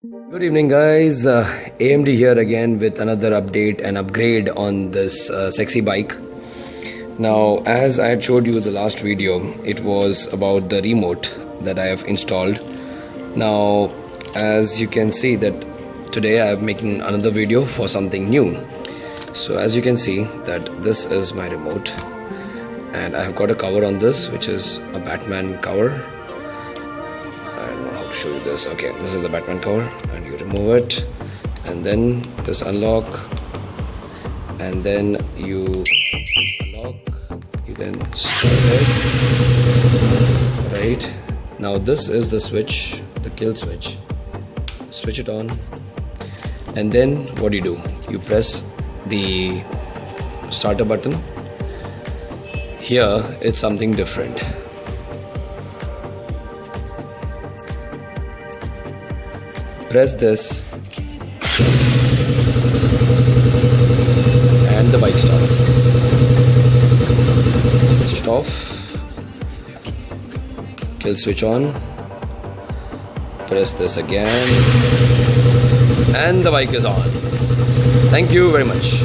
Good evening guys, AMD here again with another update and upgrade on this sexy bike. Now, as I had showed you the last video, it was about the remote that I have installed. Now, as you can see that today I am making another video for something new. So as you can see that this is my remote and I have got a cover on this, which is a Batman cover. I don't know how to show you this. Okay, this is the Batman cover, and you remove it, and then this unlock, and then you unlock, you then start it. Right now, this is the switch, the kill switch. Switch it on, and then what do? You press the starter button. Here it's something different. Press this and the bike starts. Switch it off. Kill switch on. Press this again and the bike is on. Thank you very much.